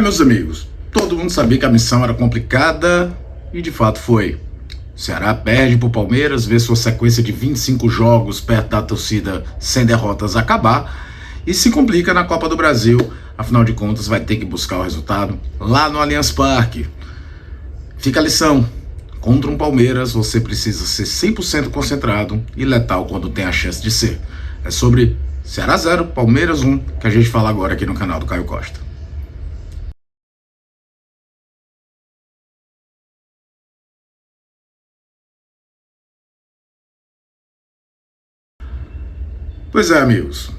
Meus amigos, todo mundo sabia que a missão era complicada e de fato foi. O Ceará perde para o Palmeiras, vê sua sequência de 25 jogos perto da torcida sem derrotas acabar e se complica na Copa do Brasil. Afinal de contas, vai ter que buscar o resultado lá no Allianz Parque. Fica a lição: contra um Palmeiras, você precisa ser 100% concentrado e letal quando tem a chance de ser. É sobre Ceará 0, Palmeiras 1, que a gente fala agora aqui no canal do Caio Costa. Pois é, amigos.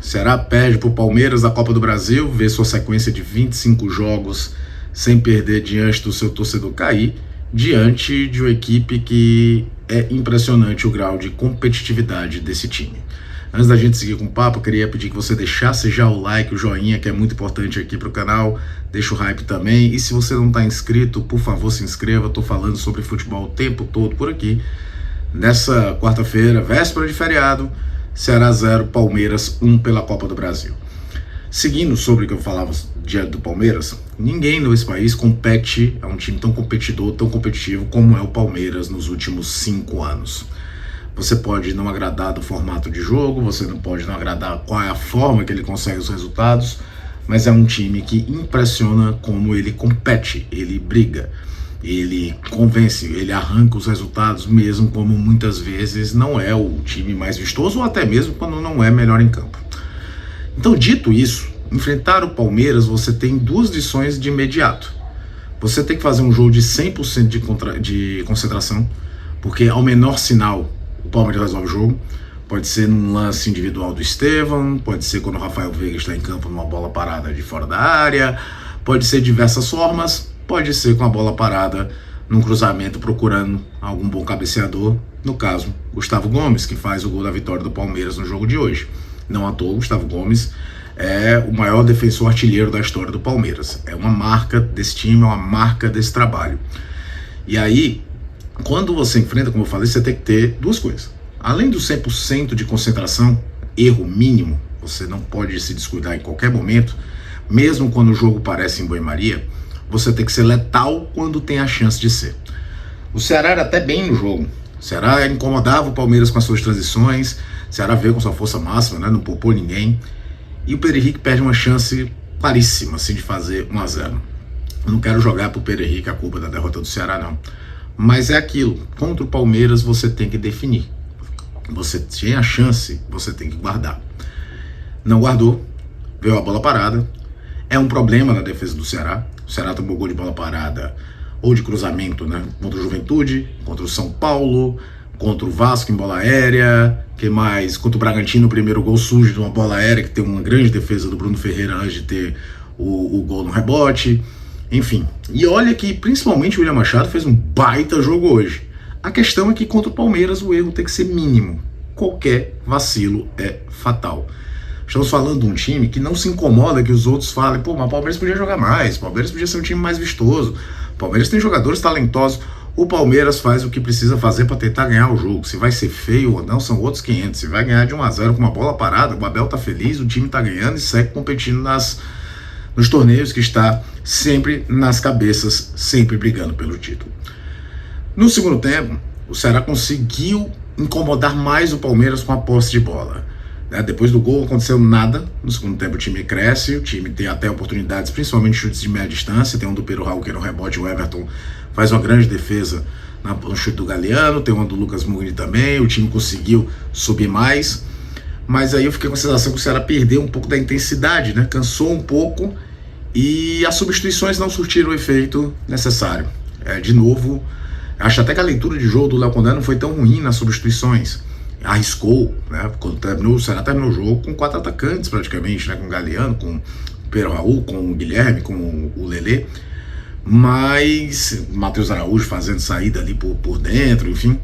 Ceará perde para o Palmeiras da Copa do Brasil, vê sua sequência de 25 jogos sem perder diante do seu torcedor cair, diante de uma equipe que é impressionante o grau de competitividade desse time. Antes da gente seguir com o papo, eu queria pedir que você deixasse já o like, o joinha, que é muito importante aqui para o canal. Deixa o hype também. E se você não está inscrito, por favor, se inscreva. Estou falando sobre futebol o tempo todo por aqui. Nessa quarta-feira, véspera de feriado, Ceará 0, Palmeiras 1 pela Copa do Brasil. Seguindo sobre o que eu falava diante do Palmeiras, ninguém nesse país compete, é um time tão competidor, tão competitivo como é o Palmeiras nos últimos 5 anos. Você pode não agradar do formato de jogo, você não pode não agradar qual é a forma que ele consegue os resultados, mas é um time que impressiona como ele compete, ele briga. Ele convence, ele arranca os resultados, mesmo como muitas vezes não é o time mais vistoso, ou até mesmo quando não é melhor em campo. Então, dito isso, enfrentar o Palmeiras, você tem duas lições de imediato. Você tem que fazer um jogo de 100% de concentração, porque ao menor sinal, o Palmeiras resolve o jogo. Pode ser num lance individual do Estevão, pode ser quando o Rafael Veiga está em campo numa bola parada de fora da área, pode ser de diversas formas. Pode ser com a bola parada num cruzamento procurando algum bom cabeceador, no caso, Gustavo Gomes, que faz o gol da vitória do Palmeiras no jogo de hoje. Não à toa, Gustavo Gomes é o maior defensor artilheiro da história do Palmeiras. É uma marca desse time, é uma marca desse trabalho. E aí, quando você enfrenta, como eu falei, você tem que ter duas coisas. Além do 100% de concentração, erro mínimo, você não pode se descuidar em qualquer momento, mesmo quando o jogo parece em banho-maria. Você tem que ser letal quando tem a chance de ser. O Ceará era até bem no jogo. O Ceará incomodava o Palmeiras com as suas transições. O Ceará veio com sua força máxima, né? Não poupou ninguém. E o Pedro Henrique perde uma chance claríssima assim, de fazer 1-0. Eu não quero jogar pro Pedro Henrique a culpa da derrota do Ceará, não. Mas é aquilo. Contra o Palmeiras você tem que definir. Você tem a chance, você tem que guardar. Não guardou. Veio a bola parada. É um problema na defesa do Ceará. O Ceará tomou gol de bola parada ou de cruzamento, né? Contra o Juventude, contra o São Paulo, contra o Vasco em bola aérea, que mais? Contra o Bragantino, o primeiro gol surge de uma bola aérea, que tem uma grande defesa do Bruno Ferreira antes de ter o gol no rebote. Enfim, e olha que principalmente o William Machado fez um baita jogo hoje. A questão é que contra o Palmeiras o erro tem que ser mínimo. Qualquer vacilo é fatal. Estamos falando de um time que não se incomoda que os outros falem, pô, mas o Palmeiras podia jogar mais, o Palmeiras podia ser um time mais vistoso, o Palmeiras tem jogadores talentosos, o Palmeiras faz o que precisa fazer para tentar ganhar o jogo. Se vai ser feio ou não, são outros 500. Se vai ganhar de 1-0 com uma bola parada, o Abel tá feliz, o time tá ganhando e segue competindo nos torneios que está sempre nas cabeças, sempre brigando pelo título. No segundo tempo, o Ceará conseguiu incomodar mais o Palmeiras com a posse de bola. Depois do gol aconteceu nada. No segundo tempo o time cresce, o time tem até oportunidades, principalmente chutes de meia distância. Tem um do Pedro Raul que era um rebote, o Everton faz uma grande defesa no chute do Galeano, tem uma do Lucas Mugni também. O time conseguiu subir mais, mas aí eu fiquei com a sensação que o Ceará perdeu um pouco da intensidade, né? Cansou um pouco e as substituições não surtiram o efeito necessário. De novo, acho até que a leitura de jogo do Léo Condé não foi tão ruim nas substituições. Arriscou, né? Quando o Ceará terminou o jogo com 4 atacantes praticamente, né? Com o Galeano, com o Pedro Raul, com o Guilherme, com o Lelê, mas Matheus Araújo fazendo saída ali por dentro, enfim,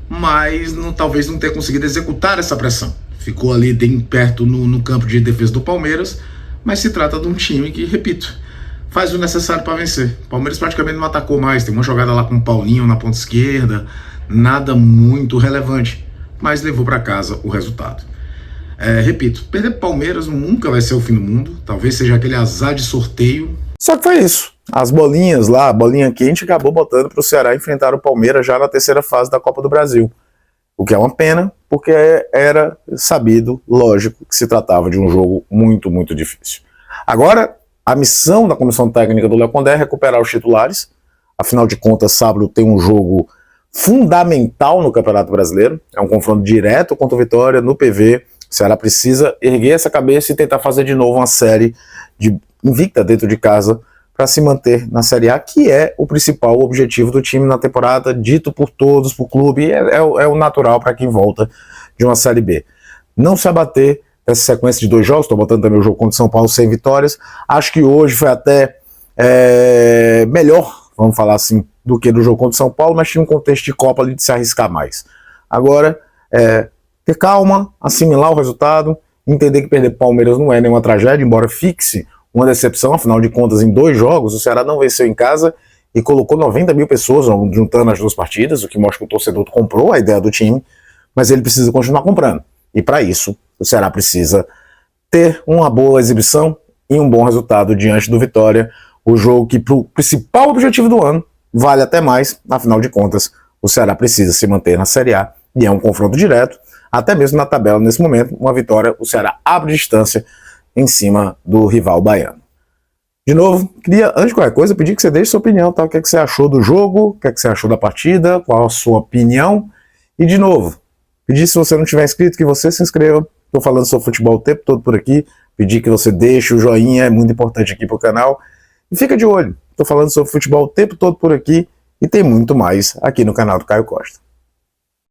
mas talvez não tenha conseguido executar essa pressão. Ficou ali bem perto no campo de defesa do Palmeiras, mas se trata de um time que, repito, faz o necessário para vencer. O Palmeiras praticamente não atacou mais, tem uma jogada lá com o Paulinho na ponta esquerda, nada muito relevante, mas levou para casa o resultado. Repito, perder pro Palmeiras nunca vai ser o fim do mundo, talvez seja aquele azar de sorteio. Só que foi isso. As bolinhas lá, a bolinha quente, acabou botando para o Ceará enfrentar o Palmeiras já na terceira fase da Copa do Brasil. O que é uma pena, porque era sabido, lógico, que se tratava de um jogo muito, muito difícil. Agora, a missão da comissão técnica do Léo Condé é recuperar os titulares. Afinal de contas, sábado tem um jogo fundamental no Campeonato Brasileiro. É um confronto direto contra o Vitória no PV. O Ceará precisa erguer essa cabeça e tentar fazer de novo uma série invicta dentro de casa para se manter na Série A, que é o principal objetivo do time na temporada, dito por todos, por clube, é o natural para quem volta de uma Série B. Não se abater nessa sequência de 2 jogos, estou botando também o jogo contra o São Paulo sem vitórias. Acho que hoje foi até melhor, vamos falar assim, do que do jogo contra o São Paulo, mas tinha um contexto de Copa ali de se arriscar mais. Agora, ter calma, assimilar o resultado, entender que perder para o Palmeiras não é nenhuma tragédia, embora fixe uma decepção, afinal de contas, em 2 jogos, o Ceará não venceu em casa e colocou 90 mil pessoas juntando as 2 partidas, o que mostra que o torcedor comprou a ideia do time, mas ele precisa continuar comprando. E para isso, o Ceará precisa ter uma boa exibição e um bom resultado diante do Vitória, o jogo que, para o principal objetivo do ano, vale até mais, afinal de contas, o Ceará precisa se manter na Série A e é um confronto direto, até mesmo na tabela nesse momento, uma vitória, o Ceará abre distância em cima do rival baiano. De novo, queria, antes de qualquer coisa, pedir que você deixe sua opinião, tá? O que é que você achou do jogo, o que é que você achou da partida, qual a sua opinião, e de novo, pedir, se você não tiver inscrito, que você se inscreva. Estou falando sobre futebol o tempo todo por aqui, pedir que você deixe o joinha, é muito importante aqui pro canal, e fica de olho, estou falando sobre futebol o tempo todo por aqui, e tem muito mais aqui no canal do Caio Costa.